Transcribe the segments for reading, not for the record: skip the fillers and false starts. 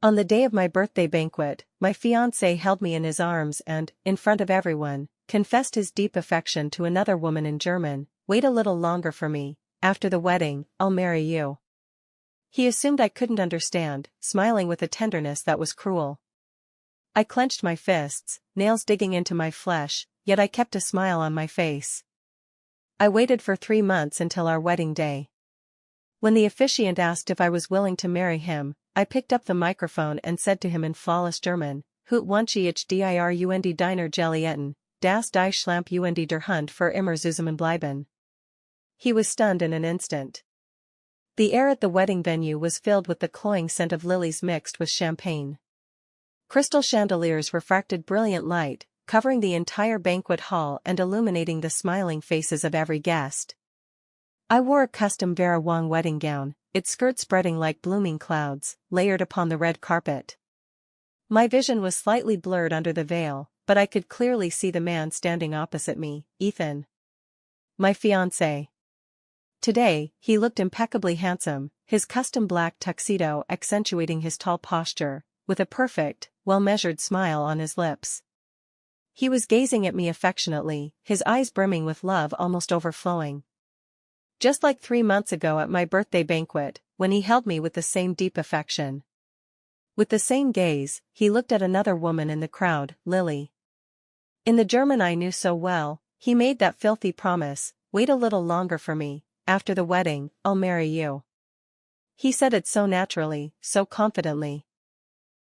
On the day of my birthday banquet, my fiancé held me in his arms and, in front of everyone, confessed his deep affection to another woman in German. Wait a little longer for me, after the wedding, I'll marry you. He assumed I couldn't understand, smiling with a tenderness that was cruel. I clenched my fists, nails digging into my flesh, yet I kept a smile on my face. I waited for 3 months until our wedding day. When the officiant asked if I was willing to marry him, I picked up the microphone and said to him in flawless German, "Hut wünsche ich dir und deiner Geliebten, dass die Schlampe und der Hund für immer zusammenbleiben." He was stunned in an instant. The air at the wedding venue was filled with the cloying scent of lilies mixed with champagne. Crystal chandeliers refracted brilliant light, covering the entire banquet hall and illuminating the smiling faces of every guest. I wore a custom Vera Wang wedding gown, its skirt spreading like blooming clouds, layered upon the red carpet. My vision was slightly blurred under the veil, but I could clearly see the man standing opposite me, Ethan. My fiancé. Today, he looked impeccably handsome, his custom black tuxedo accentuating his tall posture, with a perfect, well-measured smile on his lips. He was gazing at me affectionately, his eyes brimming with love almost overflowing. Just like 3 months ago at my birthday banquet, when he held me with the same deep affection. With the same gaze, he looked at another woman in the crowd, Lily. In the German I knew so well, he made that filthy promise, "Wait a little longer for me, after the wedding, I'll marry you." He said it so naturally, so confidently.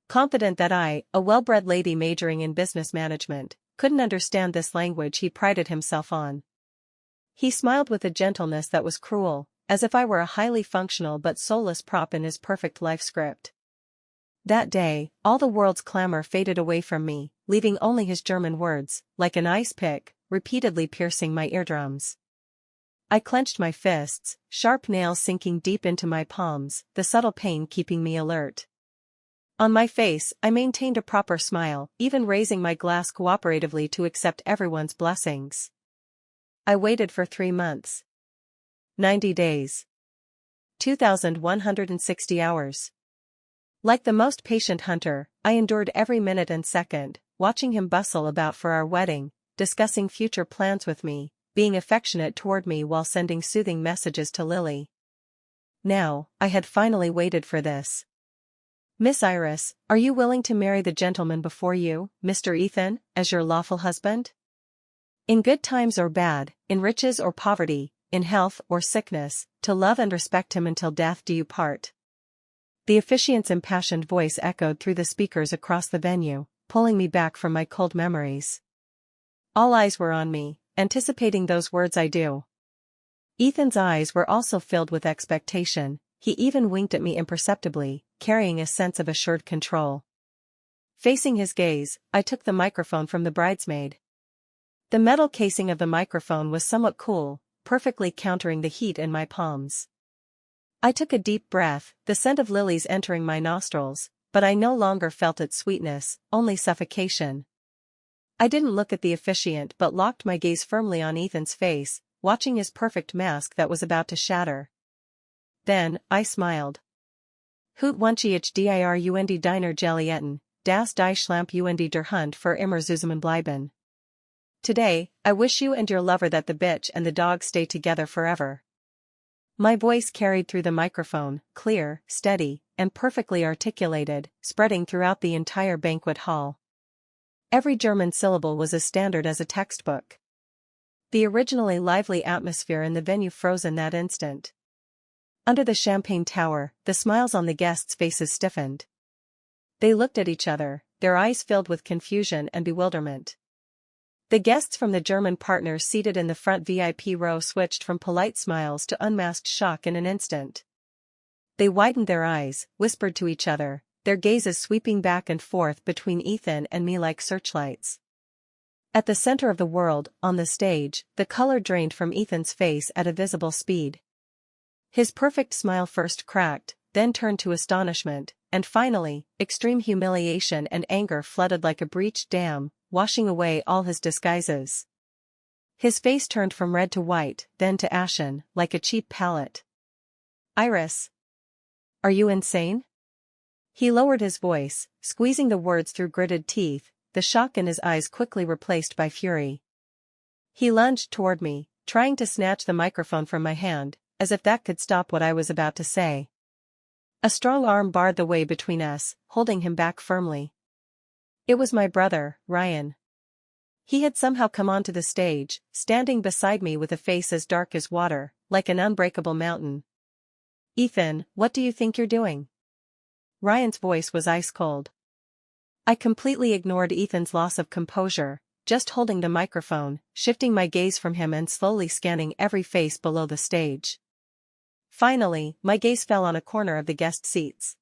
Confident that I, a well-bred lady majoring in business management, couldn't understand this language he prided himself on. He smiled with a gentleness that was cruel, as if I were a highly functional but soulless prop in his perfect life script. That day, all the world's clamor faded away from me, leaving only his German words, like an ice pick, repeatedly piercing my eardrums. I clenched my fists, sharp nails sinking deep into my palms, the subtle pain keeping me alert. On my face, I maintained a proper smile, even raising my glass cooperatively to accept everyone's blessings. I waited for 3 months. 90 days. 2,160 hours. Like the most patient hunter, I endured every minute and second, watching him bustle about for our wedding, discussing future plans with me, being affectionate toward me while sending soothing messages to Lily. Now, I had finally waited for this. "Miss Iris, are you willing to marry the gentleman before you, Mr. Ethan, as your lawful husband? In good times or bad, in riches or poverty, in health or sickness, to love and respect him until death do you part." The officiant's impassioned voice echoed through the speakers across the venue, pulling me back from my cold memories. All eyes were on me, anticipating those words "I do." Ethan's eyes were also filled with expectation, he even winked at me imperceptibly, carrying a sense of assured control. Facing his gaze, I took the microphone from the bridesmaid. The metal casing of the microphone was somewhat cool, perfectly countering the heat in my palms. I took a deep breath, the scent of lilies entering my nostrils, but I no longer felt its sweetness, only suffocation. I didn't look at the officiant but locked my gaze firmly on Ethan's face, watching his perfect mask that was about to shatter. Then, I smiled. "Hut wünsche ich dir und deiner Geliebten, dass die Schlampe und der Hund für immer zusammenbleiben." Today, I wish you and your lover that the bitch and the dog stay together forever. My voice carried through the microphone, clear, steady, and perfectly articulated, spreading throughout the entire banquet hall. Every German syllable was as standard as a textbook. The originally lively atmosphere in the venue froze in that instant. Under the champagne tower, the smiles on the guests' faces stiffened. They looked at each other, their eyes filled with confusion and bewilderment. The guests from the German partners seated in the front VIP row switched from polite smiles to unmasked shock in an instant. They widened their eyes, whispered to each other, their gazes sweeping back and forth between Ethan and me like searchlights. At the center of the world, on the stage, the color drained from Ethan's face at a visible speed. His perfect smile first cracked, then turned to astonishment, and finally, extreme humiliation and anger flooded like a breached dam, washing away all his disguises. His face turned from red to white, then to ashen, like a cheap palette. "Iris. Are you insane?" He lowered his voice, squeezing the words through gritted teeth, the shock in his eyes quickly replaced by fury. He lunged toward me, trying to snatch the microphone from my hand, as if that could stop what I was about to say. A strong arm barred the way between us, holding him back firmly. It was my brother, Ryan. He had somehow come onto the stage, standing beside me with a face as dark as water, like an unbreakable mountain. "Ethan, what do you think you're doing?" Ryan's voice was ice cold. I completely ignored Ethan's loss of composure, just holding the microphone, shifting my gaze from him and slowly scanning every face below the stage. Finally, my gaze fell on a corner of the guest seats.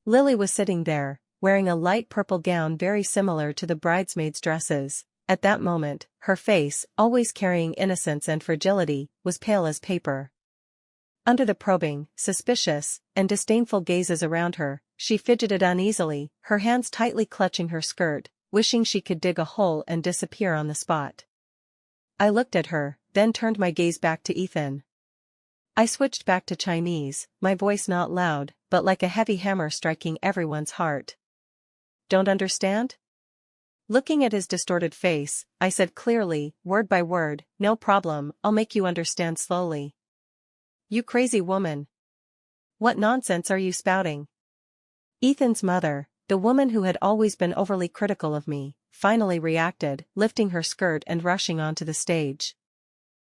Lily was sitting there, wearing a light purple gown very similar to the bridesmaids' dresses. At that moment, her face, always carrying innocence and fragility, was pale as paper. Under the probing, suspicious, and disdainful gazes around her, she fidgeted uneasily, her hands tightly clutching her skirt, wishing she could dig a hole and disappear on the spot. I looked at her, then turned my gaze back to Ethan. I switched back to Chinese, my voice not loud, but like a heavy hammer striking everyone's heart. "Don't understand?" Looking at his distorted face, I said clearly, word by word, "No problem, I'll make you understand slowly." "You crazy woman. What nonsense are you spouting?" Ethan's mother, the woman who had always been overly critical of me, finally reacted, lifting her skirt and rushing onto the stage.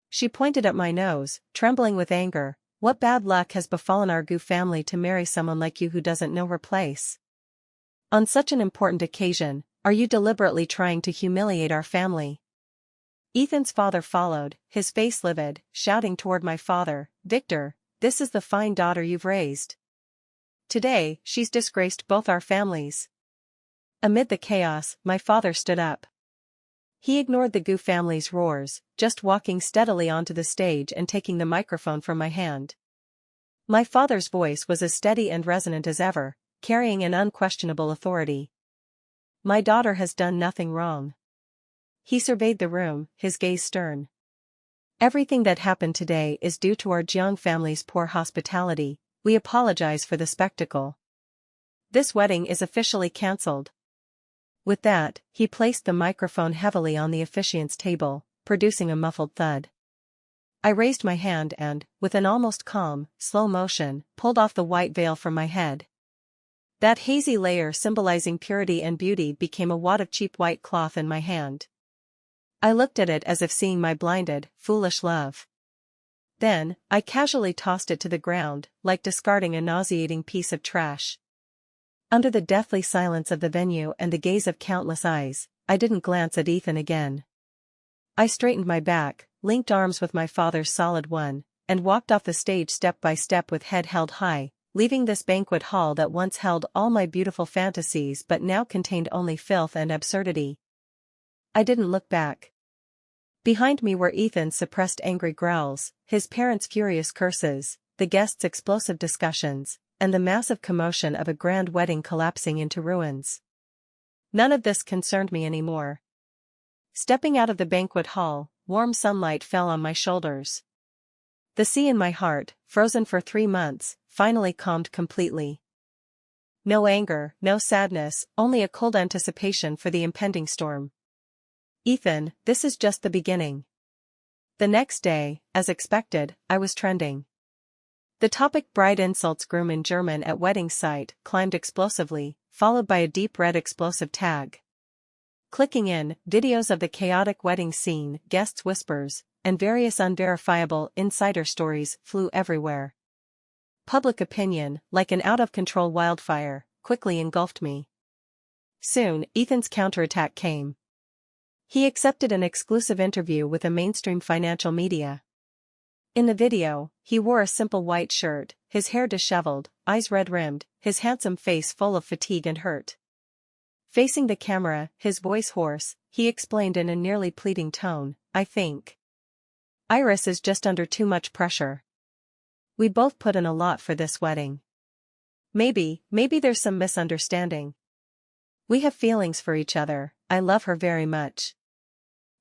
She pointed at my nose, trembling with anger. "What bad luck has befallen our Gu family to marry someone like you who doesn't know her place? On such an important occasion, are you deliberately trying to humiliate our family?" Ethan's father followed, his face livid, shouting toward my father, "Victor, this is the fine daughter you've raised. Today, she's disgraced both our families." Amid the chaos, my father stood up. He ignored the Gu family's roars, just walking steadily onto the stage and taking the microphone from my hand. My father's voice was as steady and resonant as ever, carrying an unquestionable authority. "My daughter has done nothing wrong." He surveyed the room, his gaze stern. "Everything that happened today is due to our Jiang family's poor hospitality. We apologize for the spectacle. This wedding is officially cancelled." With that, he placed the microphone heavily on the officiant's table, producing a muffled thud. I raised my hand and, with an almost calm, slow motion, pulled off the white veil from my head. That hazy layer symbolizing purity and beauty became a wad of cheap white cloth in my hand. I looked at it as if seeing my blinded, foolish love. Then, I casually tossed it to the ground, like discarding a nauseating piece of trash. Under the deathly silence of the venue and the gaze of countless eyes, I didn't glance at Ethan again. I straightened my back, linked arms with my father's solid one, and walked off the stage step by step with head held high, leaving this banquet hall that once held all my beautiful fantasies but now contained only filth and absurdity. I didn't look back. Behind me were Ethan's suppressed angry growls, his parents' furious curses, the guests' explosive discussions, and the massive commotion of a grand wedding collapsing into ruins. None of this concerned me anymore. Stepping out of the banquet hall, warm sunlight fell on my shoulders. The sea in my heart, frozen for 3 months, finally calmed completely. No anger, no sadness, only a cold anticipation for the impending storm. "Ethan, this is just the beginning." The next day, as expected, I was trending. The topic "bride insults groom in German at wedding site" climbed explosively, followed by a deep red explosive tag. Clicking in, videos of the chaotic wedding scene, guests' whispers, and various unverifiable insider stories flew everywhere. Public opinion, like an out-of-control wildfire, quickly engulfed me. Soon, Ethan's counterattack came. He accepted an exclusive interview with a mainstream financial media. In the video, he wore a simple white shirt, his hair disheveled, eyes red-rimmed, his handsome face full of fatigue and hurt. Facing the camera, his voice hoarse, he explained in a nearly pleading tone, "I think Iris is just under too much pressure. We both put in a lot for this wedding. Maybe there's some misunderstanding. We have feelings for each other, I love her very much."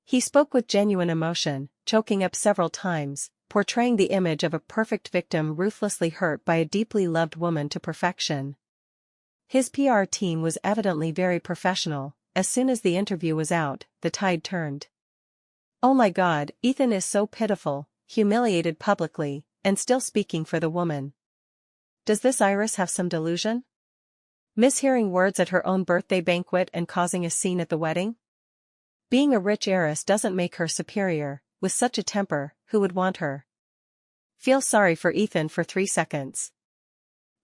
He spoke with genuine emotion, choking up several times, portraying the image of a perfect victim ruthlessly hurt by a deeply loved woman to perfection. His PR team was evidently very professional. As soon as the interview was out, the tide turned. Oh my God, Ethan is so pitiful, humiliated publicly, and still speaking for the woman. Does this Iris have some delusion? Mishearing words at her own birthday banquet and causing a scene at the wedding? Being a rich heiress doesn't make her superior. With such a temper, who would want her? Feel sorry for Ethan for 3 seconds.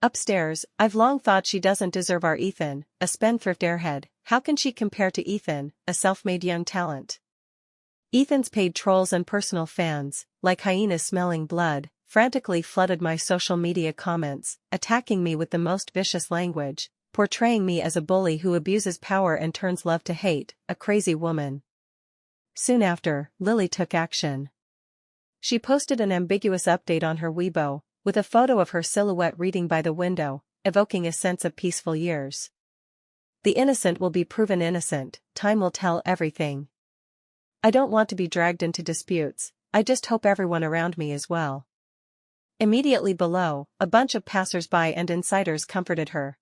Upstairs, I've long thought she doesn't deserve our Ethan, a spendthrift airhead. How can she compare to Ethan, a self-made young talent? Ethan's paid trolls and personal fans, like hyenas smelling blood, frantically flooded my social media comments, attacking me with the most vicious language, portraying me as a bully who abuses power and turns love to hate, a crazy woman. Soon after, Lily took action. She posted an ambiguous update on her Weibo, with a photo of her silhouette reading by the window, evoking a sense of peaceful years. The innocent will be proven innocent, time will tell everything. I don't want to be dragged into disputes, I just hope everyone around me is well. Immediately below, a bunch of passers-by and insiders comforted her.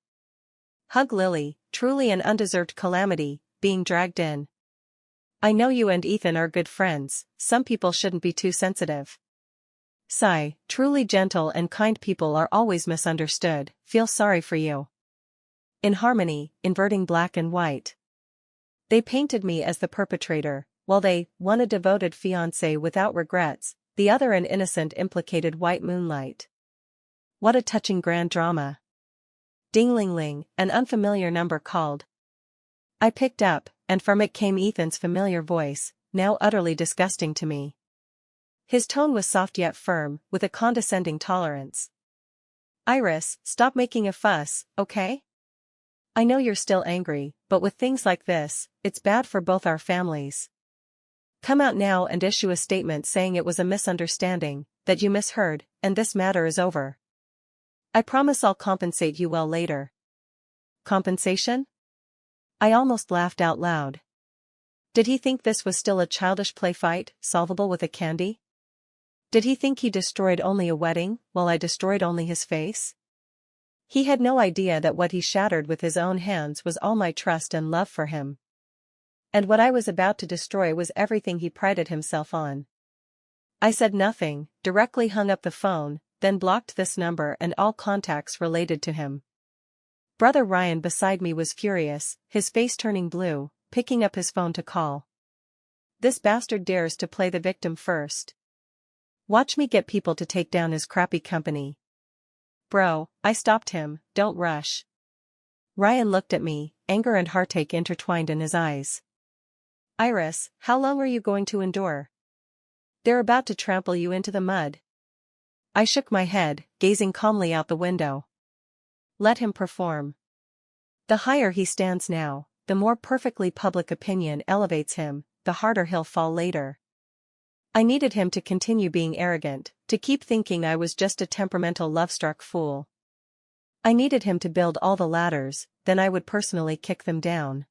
Hug Lily, truly an undeserved calamity, being dragged in. I know you and Ethan are good friends, some people shouldn't be too sensitive. Sigh, truly gentle and kind people are always misunderstood, feel sorry for you. In harmony, inverting black and white. They painted me as the perpetrator, while they, one a devoted fiancé without regrets, the other an innocent implicated white moonlight. What a touching grand drama. Ding-ling-ling, an unfamiliar number called. I picked up, and from it came Ethan's familiar voice, now utterly disgusting to me. His tone was soft yet firm, with a condescending tolerance. Iris, stop making a fuss, okay? I know you're still angry, but with things like this, it's bad for both our families. Come out now and issue a statement saying it was a misunderstanding, that you misheard, and this matter is over. I promise I'll compensate you well later. Compensation? I almost laughed out loud. Did he think this was still a childish play fight, solvable with a candy? Did he think he destroyed only a wedding, while I destroyed only his face? He had no idea that what he shattered with his own hands was all my trust and love for him. And what I was about to destroy was everything he prided himself on. I said nothing, directly hung up the phone, then blocked this number and all contacts related to him. Brother Ryan beside me was furious, his face turning blue, picking up his phone to call. This bastard dares to play the victim first. Watch me get people to take down his crappy company. Bro, I stopped him, don't rush. Ryan looked at me, anger and heartache intertwined in his eyes. Iris, how long are you going to endure? They're about to trample you into the mud. I shook my head, gazing calmly out the window. Let him perform. The higher he stands now, the more perfectly public opinion elevates him, the harder he'll fall later. I needed him to continue being arrogant, to keep thinking I was just a temperamental love-struck fool. I needed him to build all the ladders, then I would personally kick them down.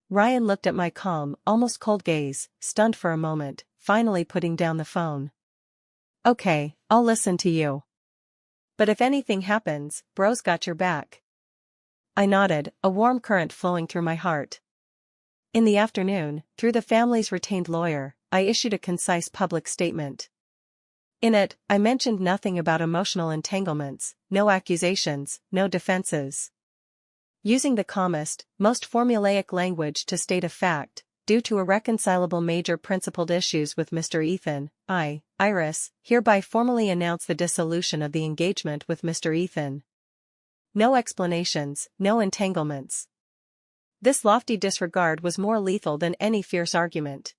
Ryan looked at my calm, almost cold gaze, stunned for a moment, finally putting down the phone. Okay, I'll listen to you. But if anything happens, bro's got your back. I nodded, a warm current flowing through my heart. In the afternoon, through the family's retained lawyer, I issued a concise public statement. In it, I mentioned nothing about emotional entanglements, no accusations, no defenses. Using the calmest, most formulaic language to state a fact, due to irreconcilable major principled issues with Mr. Ethan, I, Iris, hereby formally announce the dissolution of the engagement with Mr. Ethan. No explanations, no entanglements. This lofty disregard was more lethal than any fierce argument.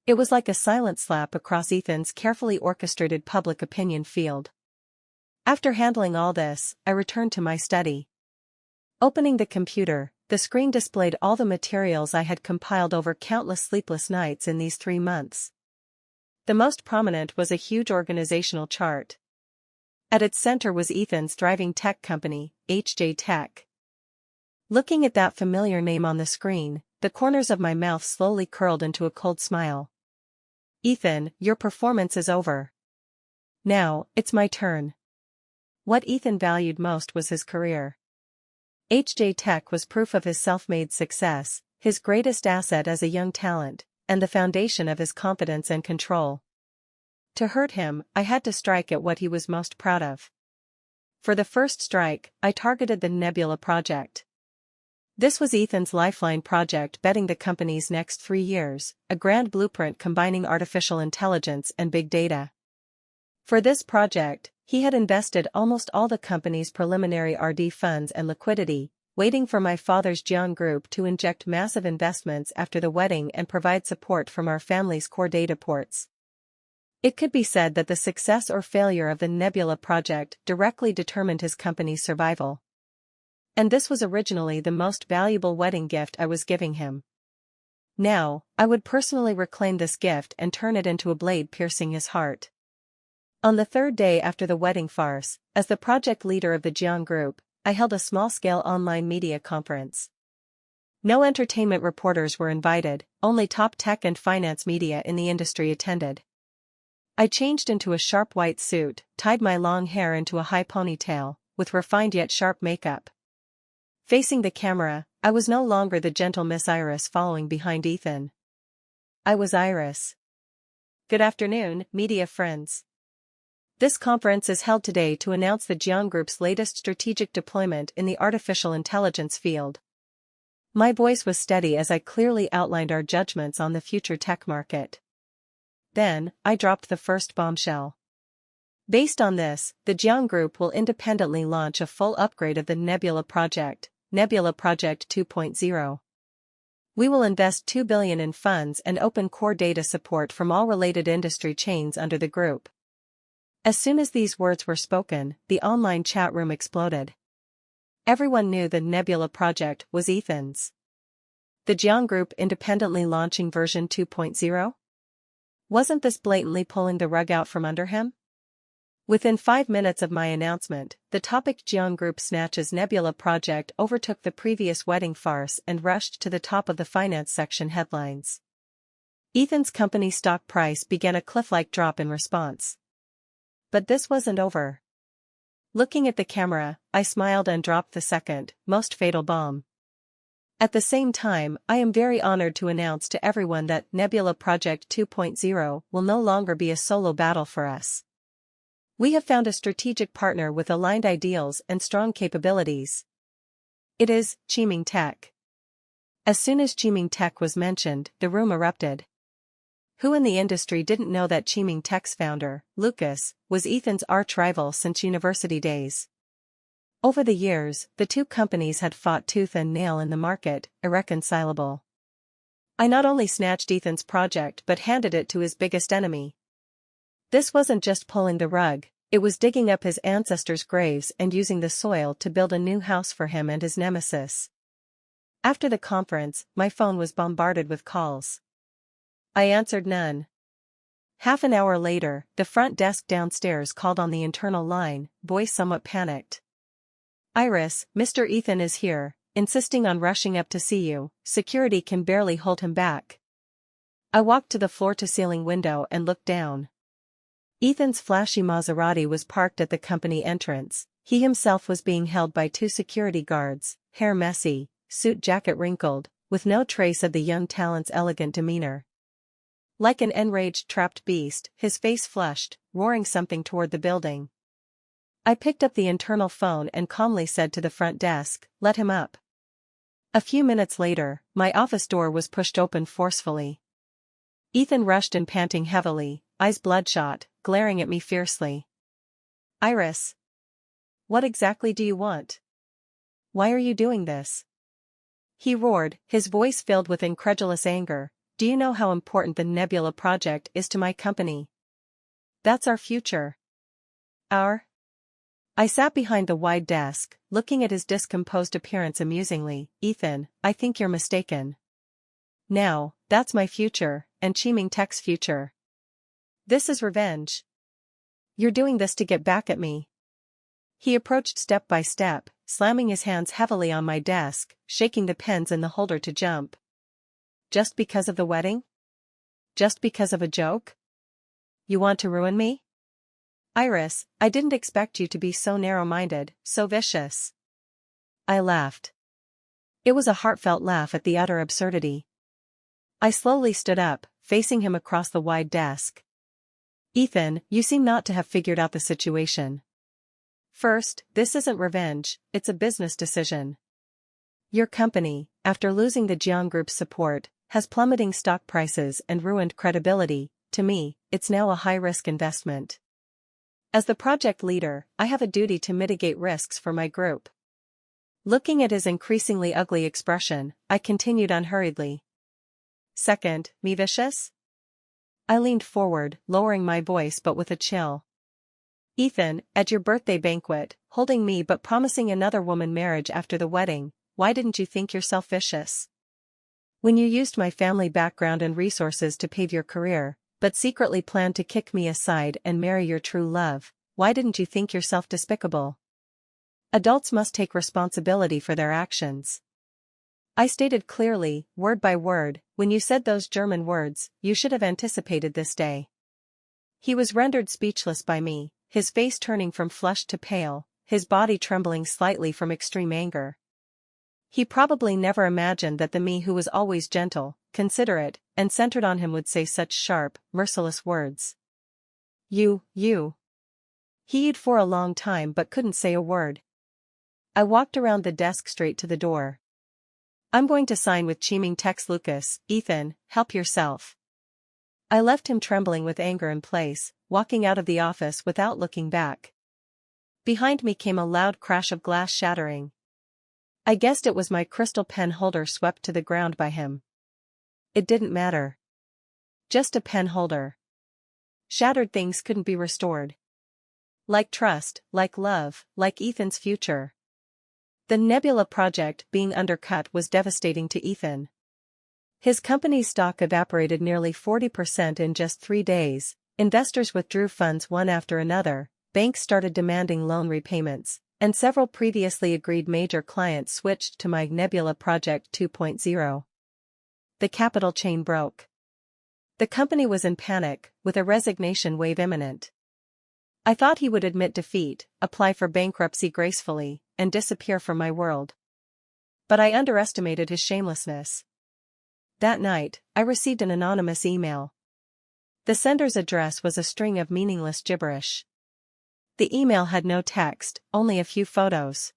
It was like a silent slap across Ethan's carefully orchestrated public opinion field. After handling all this, I returned to my study. Opening the computer, the screen displayed all the materials I had compiled over countless sleepless nights in these 3 months. The most prominent was a huge organizational chart. At its center was Ethan's thriving tech company, HJ Tech. Looking at that familiar name on the screen, the corners of my mouth slowly curled into a cold smile. Ethan, your performance is over. Now, it's my turn. What Ethan valued most was his career. HJ Tech was proof of his self-made success, his greatest asset as a young talent, and the foundation of his confidence and control. To hurt him, I had to strike at what he was most proud of. For the first strike, I targeted the Nebula project. This was Ethan's lifeline project betting the company's next 3 years, a grand blueprint combining artificial intelligence and big data. For this project, he had invested almost all the company's preliminary R&D funds and liquidity, waiting for my father's Jiang Group to inject massive investments after the wedding and provide support from our family's core data ports. It could be said that the success or failure of the Nebula project directly determined his company's survival. And this was originally the most valuable wedding gift I was giving him. Now, I would personally reclaim this gift and turn it into a blade piercing his heart. On the 3rd day after the wedding farce, as the project leader of the Jiang Group, I held a small-scale online media conference. No entertainment reporters were invited, only top tech and finance media in the industry attended. I changed into a sharp white suit, tied my long hair into a high ponytail, with refined yet sharp makeup. Facing the camera, I was no longer the gentle Miss Iris following behind Ethan. I was Iris. Good afternoon, media friends. This conference is held today to announce the Jiang Group's latest strategic deployment in the artificial intelligence field. My voice was steady as I clearly outlined our judgments on the future tech market. Then, I dropped the first bombshell. Based on this, the Jiang Group will independently launch a full upgrade of the Nebula Project, Nebula Project 2.0. We will invest $2 billion in funds and open core data support from all related industry chains under the group. As soon as these words were spoken, the online chat room exploded. Everyone knew the Nebula Project was Ethan's. The Jiang Group independently launching version 2.0? Wasn't this blatantly pulling the rug out from under him? Within 5 minutes of my announcement, the topic Jiang Group snatches Nebula Project overtook the previous wedding farce and rushed to the top of the finance section headlines. Ethan's company stock price began a cliff-like drop in response. But this wasn't over. Looking at the camera, I smiled and dropped the second, most fatal bomb. At the same time, I am very honored to announce to everyone that Nebula Project 2.0 will no longer be a solo battle for us. We have found a strategic partner with aligned ideals and strong capabilities. It is Qiming Tech. As soon as Qiming Tech was mentioned, the room erupted. Who in the industry didn't know that Qiming Tech's founder, Lucas, was Ethan's arch-rival since university days? Over the years, the two companies had fought tooth and nail in the market, irreconcilable. I not only snatched Ethan's project but handed it to his biggest enemy. This wasn't just pulling the rug, it was digging up his ancestors' graves and using the soil to build a new house for him and his nemesis. After the conference, my phone was bombarded with calls. I answered none. Half an hour later, the front desk downstairs called on the internal line, voice somewhat panicked. Iris, Mr. Ethan is here, insisting on rushing up to see you, security can barely hold him back. I walked to the floor-to-ceiling window and looked down. Ethan's flashy Maserati was parked at the company entrance. He himself was being held by 2 security guards, hair messy, suit jacket wrinkled, with no trace of the young talent's elegant demeanor. Like an enraged trapped beast, his face flushed, roaring something toward the building. I picked up the internal phone and calmly said to the front desk, "Let him up." A few minutes later, my office door was pushed open forcefully. Ethan rushed in panting heavily, eyes bloodshot, glaring at me fiercely. "Iris. What exactly do you want? Why are you doing this?" He roared, his voice filled with incredulous anger. "Do you know how important the Nebula Project is to my company? That's our future." Our? I sat behind the wide desk, looking at his discomposed appearance amusingly. "Ethan, I think you're mistaken. Now, that's my future, and Qiming Tech's future. This is revenge. You're doing this to get back at me." He approached step by step, slamming his hands heavily on my desk, shaking the pens in the holder to jump. "Just because of the wedding? Just because of a joke? You want to ruin me? Iris, I didn't expect you to be so narrow-minded, so vicious." I laughed. It was a heartfelt laugh at the utter absurdity. I slowly stood up, facing him across the wide desk. Ethan, you seem not to have figured out the situation. First, this isn't revenge, it's a business decision. Your company, after losing the Jiang Group's support, has plummeting stock prices and ruined credibility. To me, it's now a high-risk investment. As the project leader, I have a duty to mitigate risks for my group. Looking at his increasingly ugly expression, I continued unhurriedly. Second, me vicious? I leaned forward, lowering my voice but with a chill. Ethan, at your birthday banquet, holding me but promising another woman marriage after the wedding, why didn't you think yourself vicious? When you used my family background and resources to pave your career, but secretly planned to kick me aside and marry your true love, why didn't you think yourself despicable? Adults must take responsibility for their actions. I stated clearly, word by word, when you said those German words, you should have anticipated this day. He was rendered speechless by me, his face turning from flushed to pale, his body trembling slightly from extreme anger. He probably never imagined that the me who was always gentle, considerate, and centered on him would say such sharp, merciless words. You. He eyed for a long time but couldn't say a word. I walked around the desk straight to the door. I'm going to sign with Chiming Tex Lucas. Ethan, help yourself. I left him trembling with anger in place, walking out of the office without looking back. Behind me came a loud crash of glass shattering. I guessed it was my crystal pen holder swept to the ground by him. It didn't matter. Just a pen holder. Shattered things couldn't be restored. Like trust, like love, like Ethan's future. The Nebula project being undercut was devastating to Ethan. His company's stock evaporated nearly 40% in just 3 days, investors withdrew funds one after another, banks started demanding loan repayments, and several previously agreed major clients switched to my Nebula Project 2.0. The capital chain broke. The company was in panic, with a resignation wave imminent. I thought he would admit defeat, apply for bankruptcy gracefully, and disappear from my world. But I underestimated his shamelessness. That night, I received an anonymous email. The sender's address was a string of meaningless gibberish. The email had no text, only a few photos.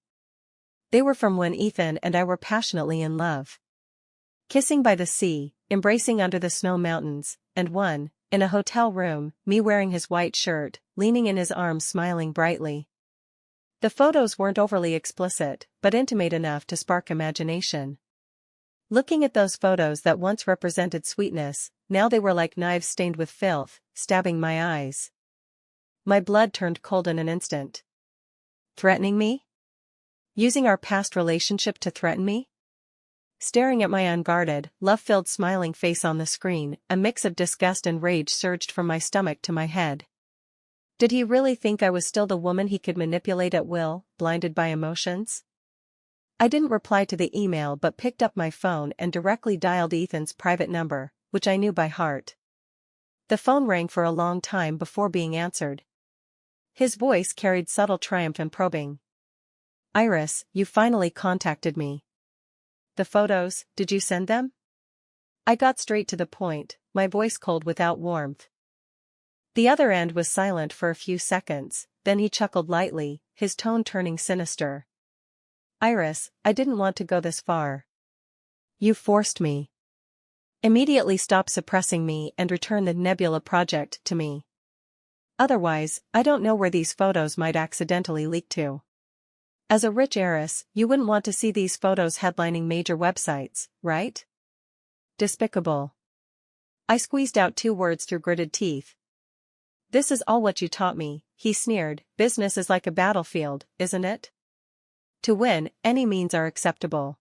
They were from when Ethan and I were passionately in love. Kissing by the sea, embracing under the snow mountains, and one, in a hotel room, me wearing his white shirt, leaning in his arms smiling brightly. The photos weren't overly explicit, but intimate enough to spark imagination. Looking at those photos that once represented sweetness, now they were like knives stained with filth, stabbing my eyes. My blood turned cold in an instant. Threatening me? Using our past relationship to threaten me? Staring at my unguarded, love-filled smiling face on the screen, a mix of disgust and rage surged from my stomach to my head. Did he really think I was still the woman he could manipulate at will, blinded by emotions? I didn't reply to the email but picked up my phone and directly dialed Ethan's private number, which I knew by heart. The phone rang for a long time before being answered. His voice carried subtle triumph and probing. Iris, you finally contacted me. The photos, did you send them? I got straight to the point, my voice cold without warmth. The other end was silent for a few seconds, then he chuckled lightly, his tone turning sinister. Iris, I didn't want to go this far. You forced me. Immediately stop suppressing me and return the Nebula project to me. Otherwise, I don't know where these photos might accidentally leak to. As a rich heiress, you wouldn't want to see these photos headlining major websites, right? Despicable. I squeezed out 2 words through gritted teeth. This is all what you taught me, he sneered. Business is like a battlefield, isn't it? To win, any means are acceptable.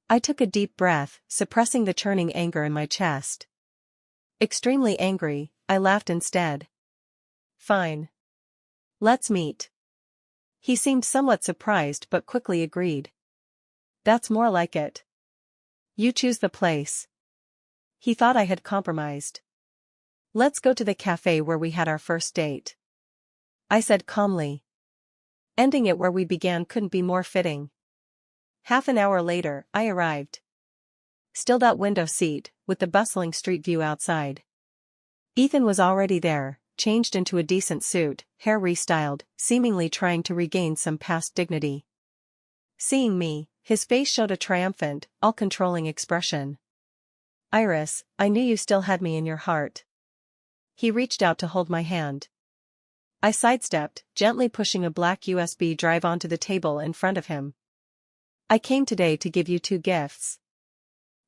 I took a deep breath, suppressing the churning anger in my chest. Extremely angry, I laughed instead. Fine. Let's meet. He seemed somewhat surprised but quickly agreed. That's more like it. You choose the place. He thought I had compromised. Let's go to the cafe where we had our first date. I said calmly. Ending it where we began couldn't be more fitting. Half an hour later, I arrived. Still that window seat, with the bustling street view outside. Ethan was already there, changed into a decent suit, hair restyled, seemingly trying to regain some past dignity. Seeing me, his face showed a triumphant, all-controlling expression. "Iris, I knew you still had me in your heart." He reached out to hold my hand. I sidestepped, gently pushing a black USB drive onto the table in front of him. "I came today to give you 2 gifts."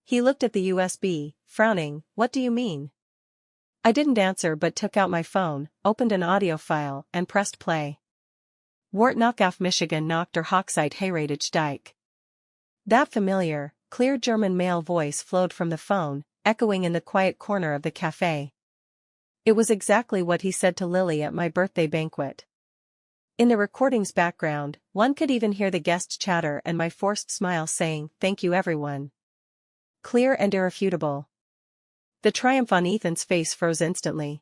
He looked at the USB, frowning. "What do you mean?" I didn't answer but took out my phone, opened an audio file, and pressed play. "Wort knock auf Michigan nach der Hochzeit heiratet Dyke." That familiar, clear German male voice flowed from the phone, echoing in the quiet corner of the cafe. It was exactly what he said to Lily at my birthday banquet. In the recording's background, one could even hear the guest chatter and my forced smile saying, "Thank you everyone." Clear and irrefutable. The triumph on Ethan's face froze instantly.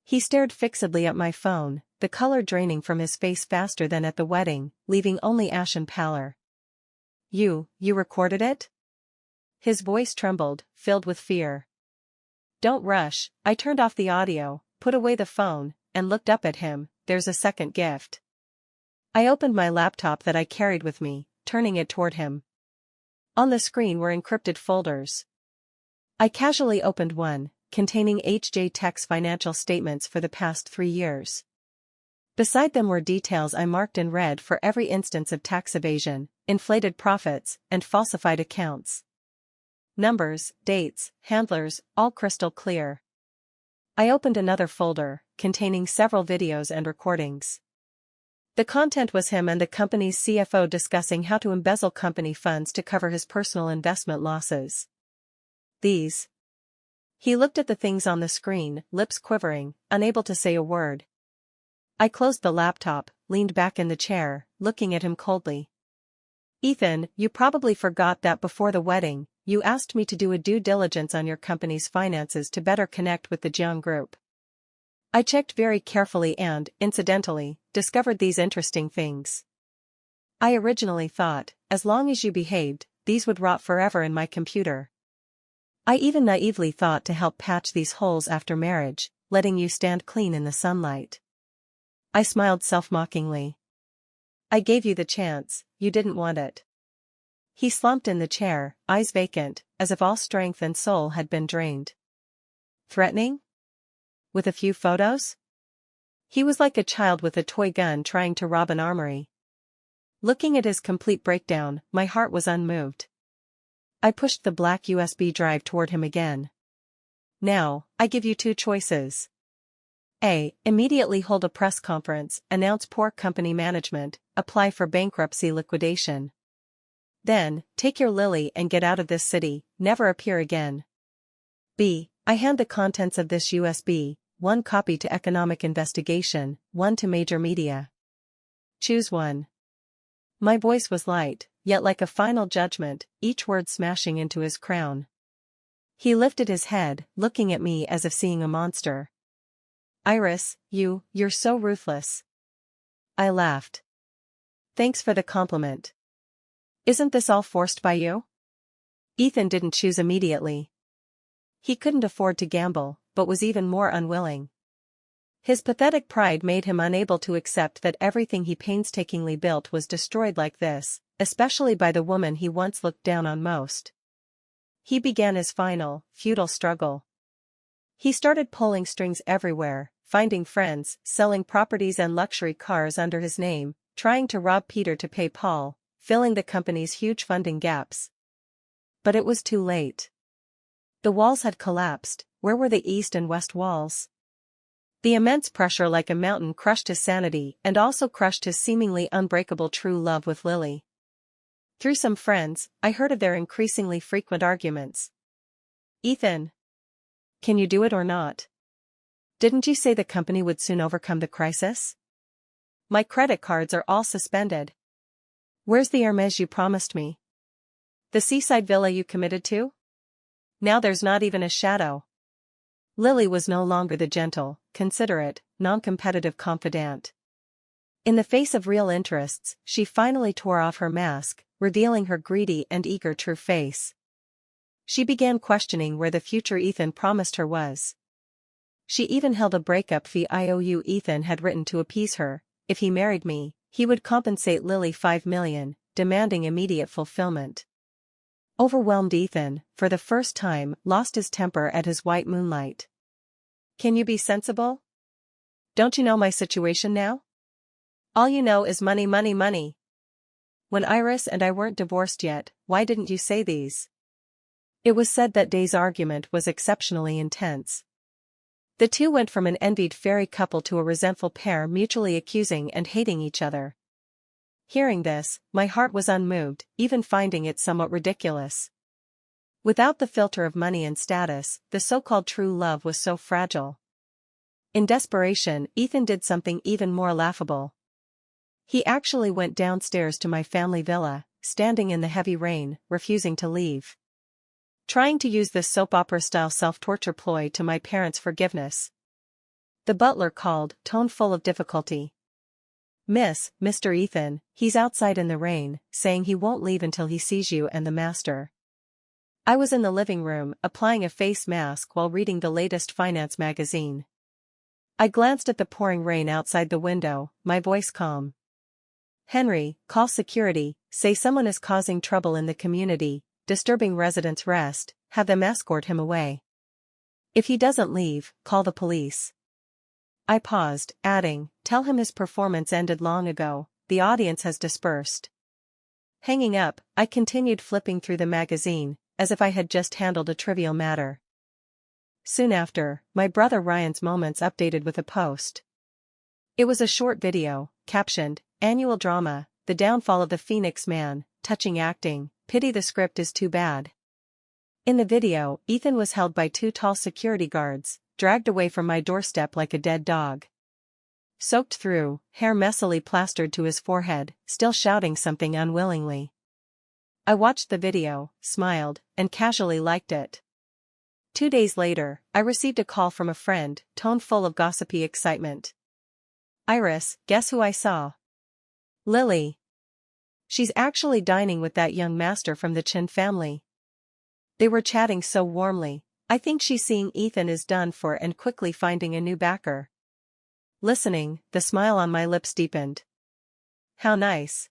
He stared fixedly at my phone, the color draining from his face faster than at the wedding, leaving only ashen pallor. You recorded it?" His voice trembled, filled with fear. "Don't rush." I turned off the audio, put away the phone, and looked up at him. "There's a second gift." I opened my laptop that I carried with me, turning it toward him. On the screen were encrypted folders. I casually opened one, containing HJ Tech's financial statements for the past 3 years. Beside them were details I marked in red for every instance of tax evasion, inflated profits, and falsified accounts. Numbers, dates, handlers, all crystal clear. I opened another folder, containing several videos and recordings. The content was him and the company's CFO discussing how to embezzle company funds to cover his personal investment losses. These. He looked at the things on the screen, lips quivering, unable to say a word. I closed the laptop, leaned back in the chair, looking at him coldly. "Ethan, you probably forgot that before the wedding, you asked me to do a due diligence on your company's finances to better connect with the Jiang Group. I checked very carefully and, incidentally, discovered these interesting things. I originally thought, as long as you behaved, these would rot forever in my computer. I even naively thought to help patch these holes after marriage, letting you stand clean in the sunlight." I smiled self-mockingly. "I gave you the chance, you didn't want it." He slumped in the chair, eyes vacant, as if all strength and soul had been drained. "Threatening? With a few photos?" He was like a child with a toy gun trying to rob an armory. Looking at his complete breakdown, my heart was unmoved. I pushed the black USB drive toward him again. "Now, I give you 2 choices. A. Immediately hold a press conference, announce poor company management, apply for bankruptcy liquidation. Then, take your Lily and get out of this city, never appear again. B. I hand the contents of this USB, 1 copy to Economic Investigation, 1 to major media. Choose one." My voice was light, yet like a final judgment, each word smashing into his crown. He lifted his head, looking at me as if seeing a monster. "Iris, you're so ruthless." I laughed. "Thanks for the compliment. Isn't this all forced by you?" Ethan didn't choose immediately. He couldn't afford to gamble, but was even more unwilling. His pathetic pride made him unable to accept that everything he painstakingly built was destroyed like this, especially by the woman he once looked down on most. He began his final, futile struggle. He started pulling strings everywhere, finding friends, selling properties and luxury cars under his name, trying to rob Peter to pay Paul, filling the company's huge funding gaps. But it was too late. The walls had collapsed. Where were the east and west walls? The immense pressure like a mountain crushed his sanity and also crushed his seemingly unbreakable true love with Lily. Through some friends, I heard of their increasingly frequent arguments. "Ethan, can you do it or not? Didn't you say the company would soon overcome the crisis? My credit cards are all suspended. Where's the Hermes you promised me? The seaside villa you committed to? Now there's not even a shadow." Lily was no longer the gentle, considerate, non-competitive confidante. In the face of real interests, she finally tore off her mask, revealing her greedy and eager true face. She began questioning where the future Ethan promised her was. She even held a breakup fee IOU Ethan had written to appease her. If he married me, he would compensate Lily $5 million, demanding immediate fulfillment. Overwhelmed Ethan, for the first time, lost his temper at his white moonlight. Can you be sensible? Don't you know my situation now? All you know is money, money, money. When Iris and I weren't divorced yet, why didn't you say these? It was said that day's argument was exceptionally intense. The two went from an envied fairy couple to a resentful pair mutually accusing and hating each other. Hearing this, my heart was unmoved, even finding it somewhat ridiculous. Without the filter of money and status, the so-called true love was so fragile. In desperation, Ethan did something even more laughable. He actually went downstairs to my family villa, standing in the heavy rain, refusing to leave. Trying to use this soap opera-style self-torture ploy to my parents' forgiveness. The butler called, tone full of difficulty. Mr. Ethan, he's outside in the rain, saying he won't leave until he sees you and the master. I was in the living room, applying a face mask while reading the latest finance magazine. I glanced at the pouring rain outside the window, my voice calm. Henry, call security, say someone is causing trouble in the community, disturbing residents' rest, have them escort him away. If he doesn't leave, call the police. I paused, adding, tell him his performance ended long ago, the audience has dispersed. Hanging up, I continued flipping through the magazine, as if I had just handled a trivial matter. Soon after, my brother Ryan's Moments updated with a post. It was a short video, captioned, Annual Drama, The Downfall of the Phoenix Man, Touching Acting, Pity the Script is Too Bad. In the video, Ethan was held by two tall security guards, dragged away from my doorstep like a dead dog. Soaked through, hair messily plastered to his forehead, still shouting something unwillingly. I watched the video, smiled, and casually liked it. 2 days later, I received a call from a friend, tone full of gossipy excitement. Iris, guess who I saw? Lily. She's actually dining with that young master from the Chin family. They were chatting so warmly. I think she's seeing Ethan is done for and quickly finding a new backer. Listening, the smile on my lips deepened. How nice.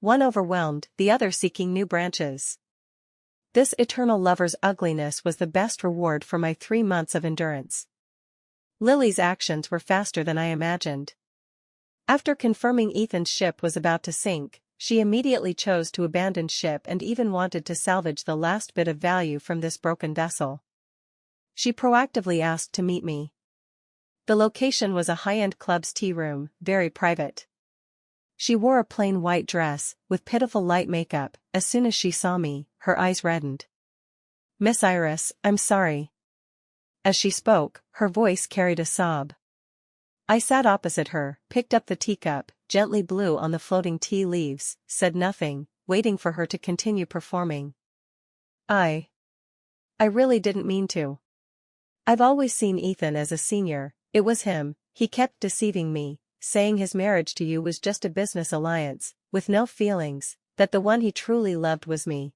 One overwhelmed, the other seeking new branches. This eternal lover's ugliness was the best reward for my 3 months of endurance. Lily's actions were faster than I imagined. After confirming Ethan's ship was about to sink, she immediately chose to abandon ship and even wanted to salvage the last bit of value from this broken vessel. She proactively asked to meet me. The location was a high-end club's tea room, very private. She wore a plain white dress, with pitiful light makeup. As soon as she saw me, her eyes reddened. Miss Iris, I'm sorry. As she spoke, her voice carried a sob. I sat opposite her, picked up the teacup, gently blew on the floating tea leaves, said nothing, waiting for her to continue performing. I really didn't mean to. I've always seen Ethan as a senior. It was him. He kept deceiving me, saying his marriage to you was just a business alliance, with no feelings, that the one he truly loved was me.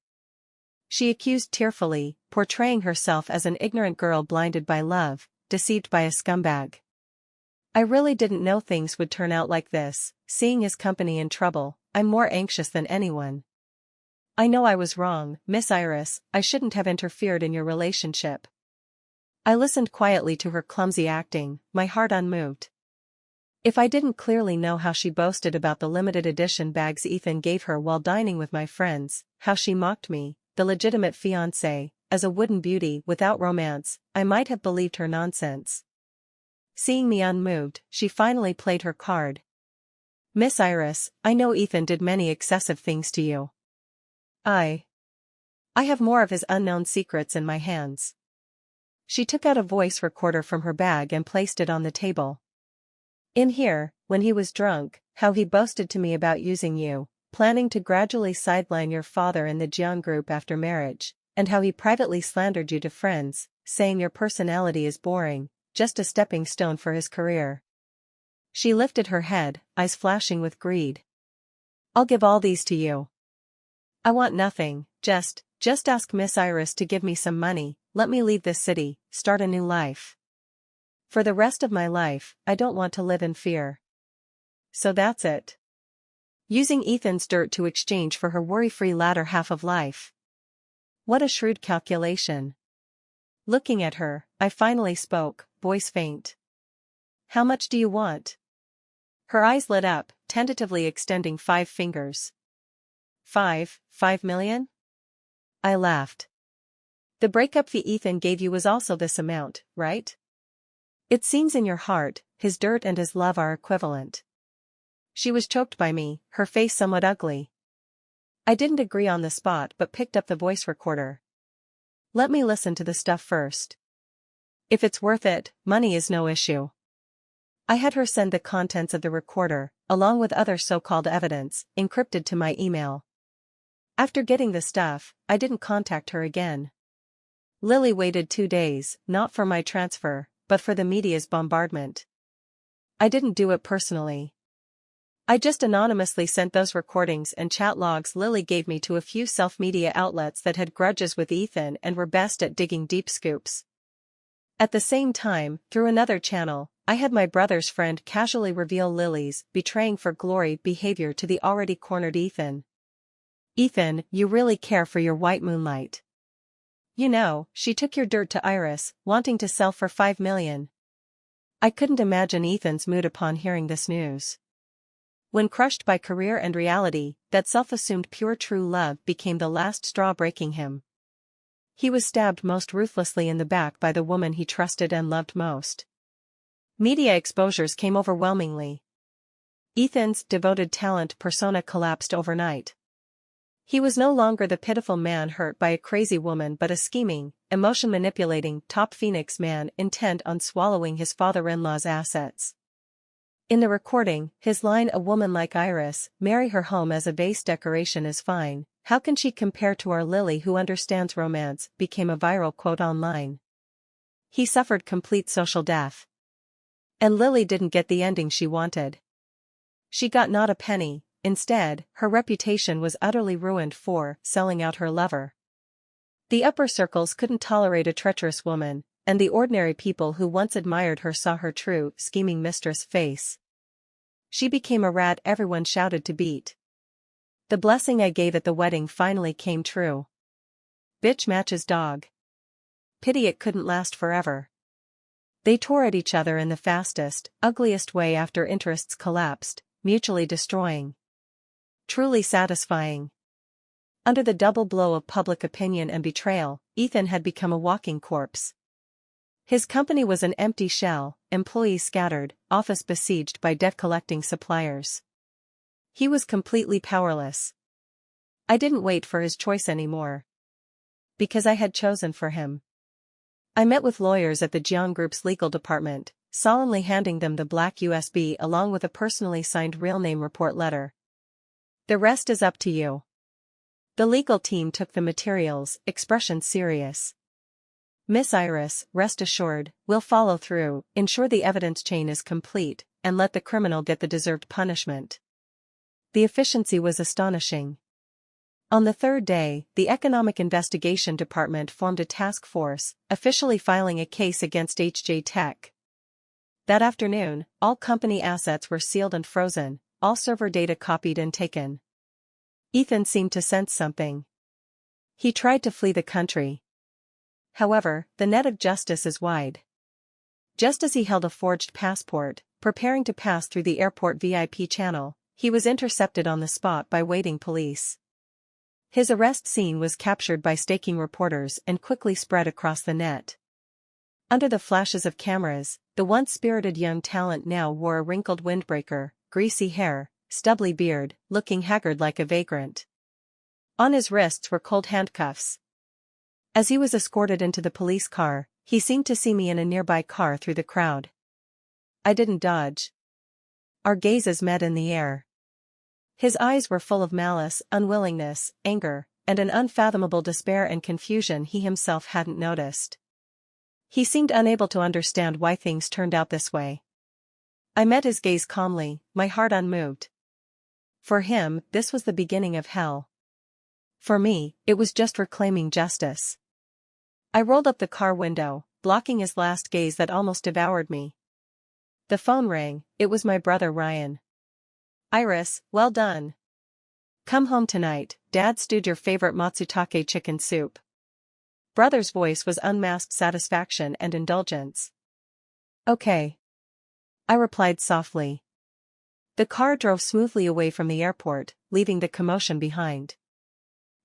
She accused tearfully, portraying herself as an ignorant girl blinded by love, deceived by a scumbag. I really didn't know things would turn out like this. Seeing his company in trouble, I'm more anxious than anyone. I know I was wrong, Miss Iris, I shouldn't have interfered in your relationship. I listened quietly to her clumsy acting, my heart unmoved. If I didn't clearly know how she boasted about the limited edition bags Ethan gave her while dining with my friends, how she mocked me, the legitimate fiancé, as a wooden beauty without romance, I might have believed her nonsense. Seeing me unmoved, she finally played her card. Miss Iris, I know Ethan did many excessive things to you. I have more of his unknown secrets in my hands. She took out a voice recorder from her bag and placed it on the table. In here, when he was drunk, how he boasted to me about using you, planning to gradually sideline your father in the Jiang group after marriage, and how he privately slandered you to friends, saying your personality is boring, just a stepping stone for his career. She lifted her head, eyes flashing with greed. I'll give all these to you. I want nothing, just ask Miss Iris to give me some money, let me leave this city, start a new life. For the rest of my life, I don't want to live in fear. So that's it. Using Ethan's dirt to exchange for her worry-free latter half of life. What a shrewd calculation. Looking at her, I finally spoke, voice faint. How much do you want? Her eyes lit up, tentatively extending 5 fingers. 5 million? I laughed. The breakup fee Ethan gave you was also this amount, right? It seems in your heart, his dirt and his love are equivalent. She was choked by me, her face somewhat ugly. I didn't agree on the spot but picked up the voice recorder. Let me listen to the stuff first. If it's worth it, money is no issue. I had her send the contents of the recorder, along with other so-called evidence, encrypted to my email. After getting the stuff, I didn't contact her again. Lily waited 2 days, not for my transfer, but for the media's bombardment. I didn't do it personally. I just anonymously sent those recordings and chat logs Lily gave me to a few self-media outlets that had grudges with Ethan and were best at digging deep scoops. At the same time, through another channel, I had my brother's friend casually reveal Lily's betraying for glory behavior to the already cornered Ethan. Ethan, you really care for your white moonlight. You know, she took your dirt to Iris, wanting to sell for 5 million. I couldn't imagine Ethan's mood upon hearing this news. When crushed by career and reality, that self-assumed pure true love became the last straw breaking him. He was stabbed most ruthlessly in the back by the woman he trusted and loved most. Media exposures came overwhelmingly. Ethan's devoted talent persona collapsed overnight. He was no longer the pitiful man hurt by a crazy woman but a scheming, emotion-manipulating top Phoenix man intent on swallowing his father-in-law's assets. In the recording, his line "A woman like Iris, marry her home as a vase decoration is fine, how can she compare to our Lily who understands romance," became a viral quote online. He suffered complete social death. And Lily didn't get the ending she wanted. She got not a penny, instead, her reputation was utterly ruined for selling out her lover. The upper circles couldn't tolerate a treacherous woman, and the ordinary people who once admired her saw her true, scheming mistress face. She became a rat everyone shouted to beat. The blessing I gave at the wedding finally came true. Bitch matches dog. Pity it couldn't last forever. They tore at each other in the fastest, ugliest way after interests collapsed, mutually destroying. Truly satisfying. Under the double blow of public opinion and betrayal, Ethan had become a walking corpse. His company was an empty shell, employees scattered, office besieged by debt-collecting suppliers. He was completely powerless. I didn't wait for his choice anymore. Because I had chosen for him. I met with lawyers at the Jiang Group's legal department, solemnly handing them the black USB along with a personally signed real name report letter. The rest is up to you. The legal team took the materials, expression serious. Miss Iris, rest assured, will follow through, ensure the evidence chain is complete, and let the criminal get the deserved punishment. The efficiency was astonishing. On the 3rd day, the Economic Investigation Department formed a task force, officially filing a case against HJ Tech. That afternoon, all company assets were sealed and frozen, all server data copied and taken. Ethan seemed to sense something. He tried to flee the country. However, the net of justice is wide. Just as he held a forged passport, preparing to pass through the airport VIP channel, he was intercepted on the spot by waiting police. His arrest scene was captured by staking reporters and quickly spread across the net. Under the flashes of cameras, the once spirited young talent now wore a wrinkled windbreaker, greasy hair, stubbly beard, looking haggard like a vagrant. On his wrists were cold handcuffs. As he was escorted into the police car, he seemed to see me in a nearby car through the crowd. I didn't dodge. Our gazes met in the air. His eyes were full of malice, unwillingness, anger, and an unfathomable despair and confusion he himself hadn't noticed. He seemed unable to understand why things turned out this way. I met his gaze calmly, my heart unmoved. For him, this was the beginning of hell. For me, it was just reclaiming justice. I rolled up the car window, blocking his last gaze that almost devoured me. The phone rang. It was my brother Ryan. "Iris, well done. Come home tonight, Dad stewed your favorite matsutake chicken soup." Brother's voice was unmasked satisfaction and indulgence. "Okay," I replied softly. The car drove smoothly away from the airport, leaving the commotion behind.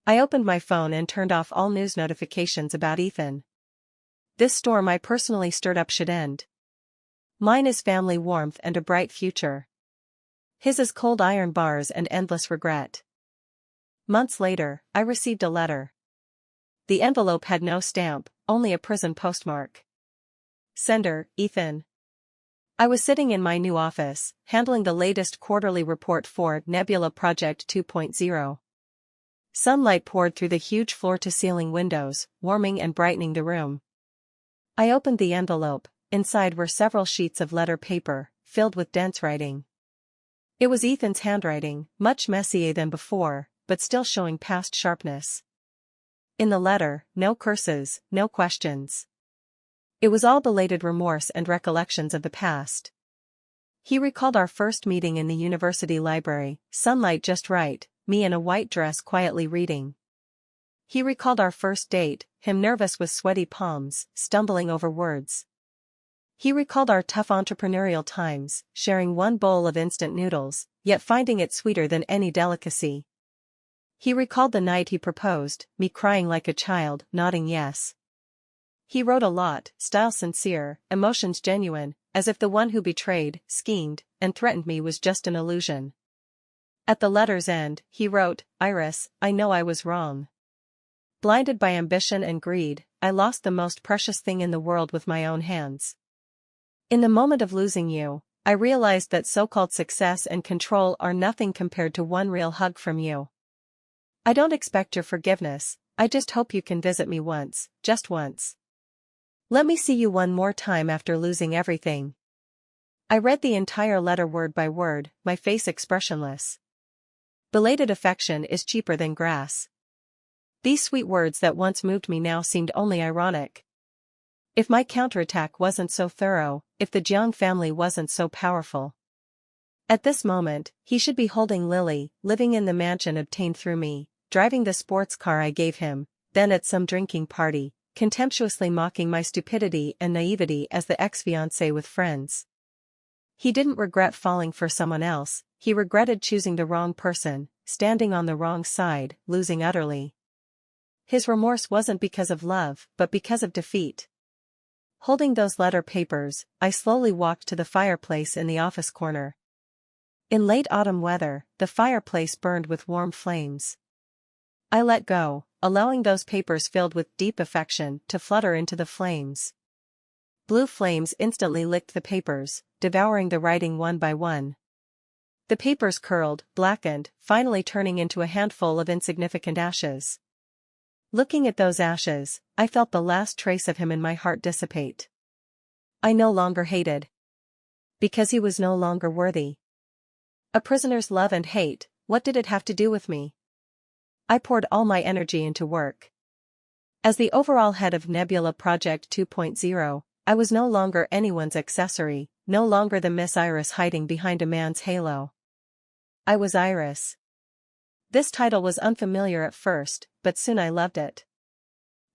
I opened my phone and turned off all news notifications about Ethan. This storm I personally stirred up should end. Mine is family warmth and a bright future. His is cold iron bars and endless regret. Months later, I received a letter. The envelope had no stamp, only a prison postmark. Sender, Ethan. I was sitting in my new office, handling the latest quarterly report for Nebula Project 2.0. Sunlight poured through the huge floor-to-ceiling windows, warming and brightening the room. I opened the envelope. Inside were several sheets of letter paper, filled with dense writing. It was Ethan's handwriting, much messier than before, but still showing past sharpness. In the letter, no curses, no questions. It was all belated remorse and recollections of the past. He recalled our first meeting in the university library, sunlight just right, me in a white dress quietly reading. He recalled our first date, him nervous with sweaty palms, stumbling over words. He recalled our tough entrepreneurial times, sharing one bowl of instant noodles, yet finding it sweeter than any delicacy. He recalled the night he proposed, me crying like a child, nodding yes. He wrote a lot, style sincere, emotions genuine, as if the one who betrayed, schemed, and threatened me was just an illusion. At the letter's end, he wrote, "Iris, I know I was wrong. Blinded by ambition and greed, I lost the most precious thing in the world with my own hands. In the moment of losing you, I realized that so-called success and control are nothing compared to one real hug from you. I don't expect your forgiveness, I just hope you can visit me once, just once. Let me see you one more time after losing everything." I read the entire letter word by word, my face expressionless. Belated affection is cheaper than grass. These sweet words that once moved me now seemed only ironic. If my counterattack wasn't so thorough, if the Jiang family wasn't so powerful. At this moment, he should be holding Lily, living in the mansion obtained through me, driving the sports car I gave him, then at some drinking party, contemptuously mocking my stupidity and naivety as the ex-fiancé with friends. He didn't regret falling for someone else, he regretted choosing the wrong person, standing on the wrong side, losing utterly. His remorse wasn't because of love, but because of defeat. Holding those letter papers, I slowly walked to the fireplace in the office corner. In late autumn weather, the fireplace burned with warm flames. I let go, allowing those papers filled with deep affection to flutter into the flames. Blue flames instantly licked the papers, devouring the writing one by one. The papers curled, blackened, finally turning into a handful of insignificant ashes. Looking at those ashes, I felt the last trace of him in my heart dissipate. I no longer hated. Because he was no longer worthy. A prisoner's love and hate, what did it have to do with me? I poured all my energy into work. As the overall head of Nebula Project 2.0, I was no longer anyone's accessory, no longer the Miss Iris hiding behind a man's halo. I was Iris. This title was unfamiliar at first, but soon I loved it.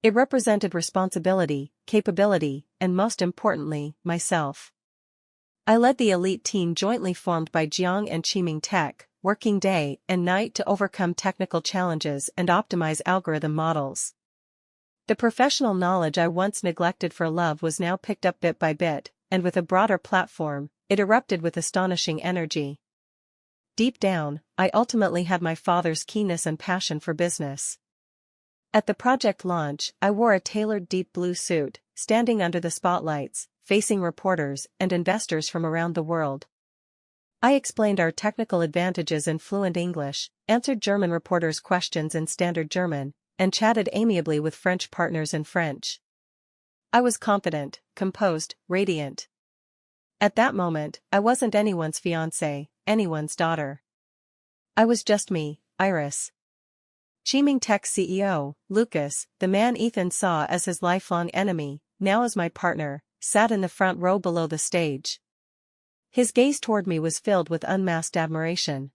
It represented responsibility, capability, and most importantly, myself. I led the elite team jointly formed by Jiang and Qiming Tech, working day and night to overcome technical challenges and optimize algorithm models. The professional knowledge I once neglected for love was now picked up bit by bit, and with a broader platform, it erupted with astonishing energy. Deep down, I ultimately had my father's keenness and passion for business. At the project launch, I wore a tailored deep blue suit, standing under the spotlights, facing reporters and investors from around the world. I explained our technical advantages in fluent English, answered German reporters' questions in standard German, and chatted amiably with French partners in French. I was confident, composed, radiant. At that moment, I wasn't anyone's fiancé, anyone's daughter. I was just me, Iris. Cheeming Tech CEO, Lucas, the man Ethan saw as his lifelong enemy, now as my partner, sat in the front row below the stage. His gaze toward me was filled with unmasked admiration.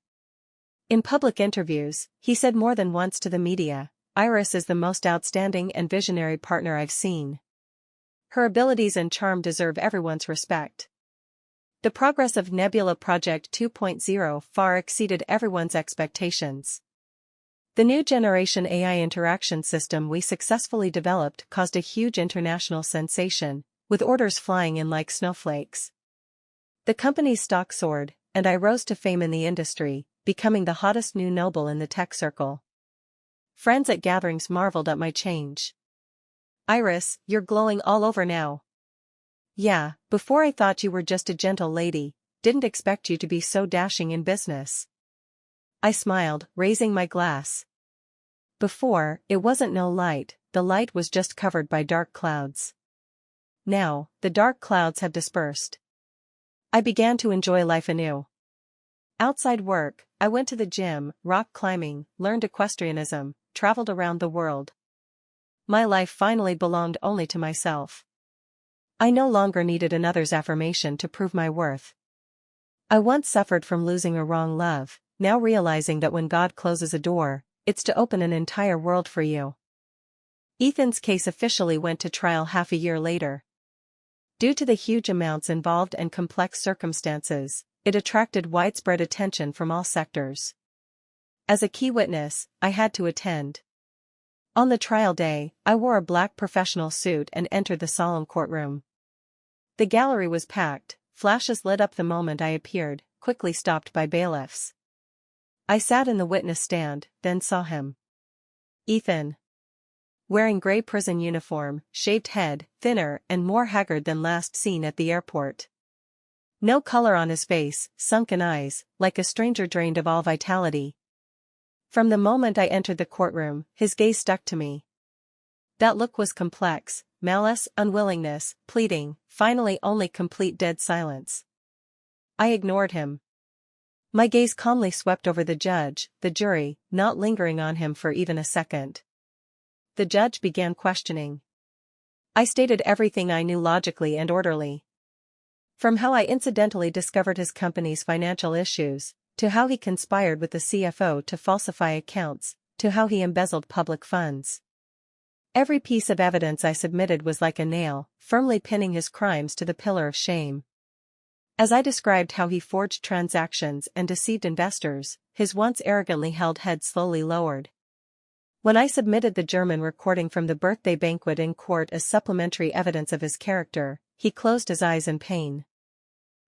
In public interviews, he said more than once to the media, "Iris is the most outstanding and visionary partner I've seen. Her abilities and charm deserve everyone's respect." The progress of Nebula Project 2.0 far exceeded everyone's expectations. The new generation AI interaction system we successfully developed caused a huge international sensation, with orders flying in like snowflakes. The company's stock soared, and I rose to fame in the industry, becoming the hottest new noble in the tech circle. Friends at gatherings marveled at my change. "Iris, you're glowing all over now." "Yeah, before I thought you were just a gentle lady, didn't expect you to be so dashing in business." I smiled, raising my glass. Before, it wasn't no light, the light was just covered by dark clouds. Now, the dark clouds have dispersed. I began to enjoy life anew. Outside work, I went to the gym, rock climbing, learned equestrianism, traveled around the world. My life finally belonged only to myself. I no longer needed another's affirmation to prove my worth. I once suffered from losing a wrong love, now realizing that when God closes a door, it's to open an entire world for you. Ethan's case officially went to trial half a year later. Due to the huge amounts involved and complex circumstances, it attracted widespread attention from all sectors. As a key witness, I had to attend. On the trial day, I wore a black professional suit and entered the solemn courtroom. The gallery was packed, flashes lit up the moment I appeared, quickly stopped by bailiffs. I sat in the witness stand, then saw him. Ethan. Wearing gray prison uniform, shaved head, thinner and more haggard than last seen at the airport. No color on his face, sunken eyes, like a stranger drained of all vitality. From the moment I entered the courtroom, his gaze stuck to me. That look was complex, malice, unwillingness, pleading, finally only complete dead silence. I ignored him. My gaze calmly swept over the judge, the jury, not lingering on him for even a second. The judge began questioning. I stated everything I knew logically and orderly. From how I incidentally discovered his company's financial issues, to how he conspired with the CFO to falsify accounts, to how he embezzled public funds. Every piece of evidence I submitted was like a nail, firmly pinning his crimes to the pillar of shame. As I described how he forged transactions and deceived investors, his once arrogantly held head slowly lowered. When I submitted the German recording from the birthday banquet in court as supplementary evidence of his character, he closed his eyes in pain.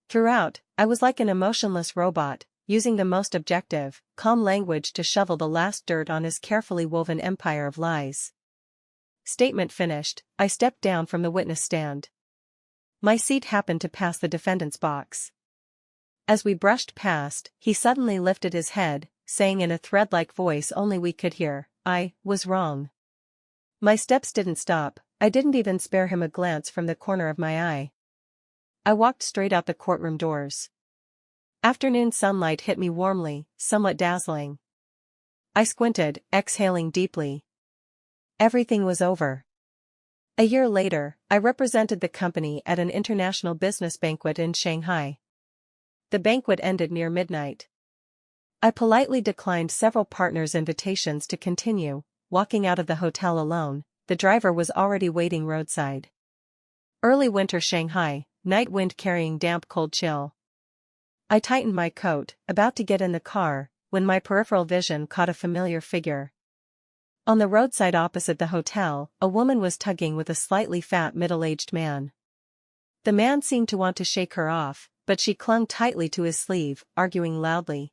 Throughout, I was like an emotionless robot, using the most objective, calm language to shovel the last dirt on his carefully woven empire of lies. Statement finished, I stepped down from the witness stand. My seat happened to pass the defendant's box. As we brushed past, he suddenly lifted his head, saying in a thread-like voice only we could hear, "I was wrong." My steps didn't stop, I didn't even spare him a glance from the corner of my eye. I walked straight out the courtroom doors. Afternoon sunlight hit me warmly, somewhat dazzling. I squinted, exhaling deeply. Everything was over. A year later, I represented the company at an international business banquet in Shanghai. The banquet ended near midnight. I politely declined several partners' invitations to continue. Walking out of the hotel alone, the driver was already waiting roadside. Early winter Shanghai, night wind carrying damp cold chill. I tightened my coat, about to get in the car, when my peripheral vision caught a familiar figure. On the roadside opposite the hotel, a woman was tugging with a slightly fat middle-aged man. The man seemed to want to shake her off, but she clung tightly to his sleeve, arguing loudly.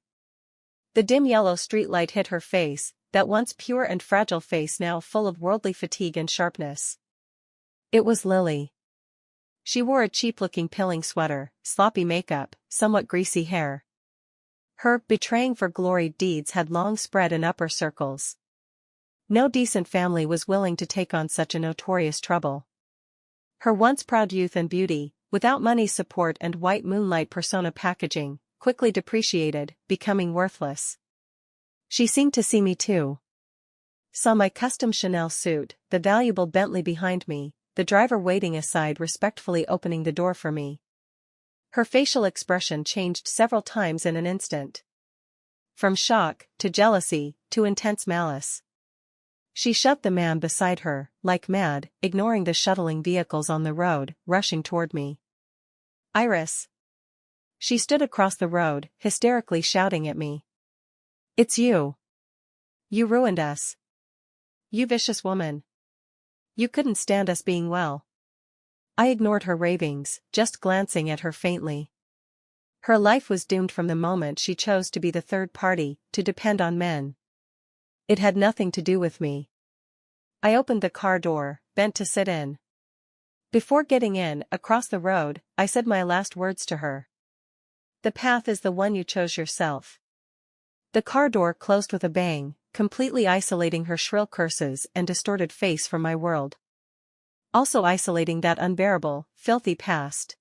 The dim yellow streetlight hit her face, that once pure and fragile face now full of worldly fatigue and sharpness. It was Lily. She wore a cheap-looking pilling sweater, sloppy makeup, somewhat greasy hair. Her betraying for glory deeds had long spread in upper circles. No decent family was willing to take on such a notorious trouble. Her once proud youth and beauty, without money support and white moonlight persona packaging, quickly depreciated, becoming worthless. She seemed to see me too. Saw my custom Chanel suit, the valuable Bentley behind me, the driver waiting aside respectfully opening the door for me. Her facial expression changed several times in an instant. From shock, to jealousy, to intense malice. She shoved the man beside her, like mad, ignoring the shuttling vehicles on the road, rushing toward me. Iris. She stood across the road, hysterically shouting at me. It's you. You ruined us. You vicious woman. You couldn't stand us being well. I ignored her ravings, just glancing at her faintly. Her life was doomed from the moment she chose to be the third party, to depend on men. It had nothing to do with me. I opened the car door, bent to sit in. Before getting in, across the road, I said my last words to her. The path is the one you chose yourself. The car door closed with a bang, completely isolating her shrill curses and distorted face from my world. Also isolating that unbearable, filthy past.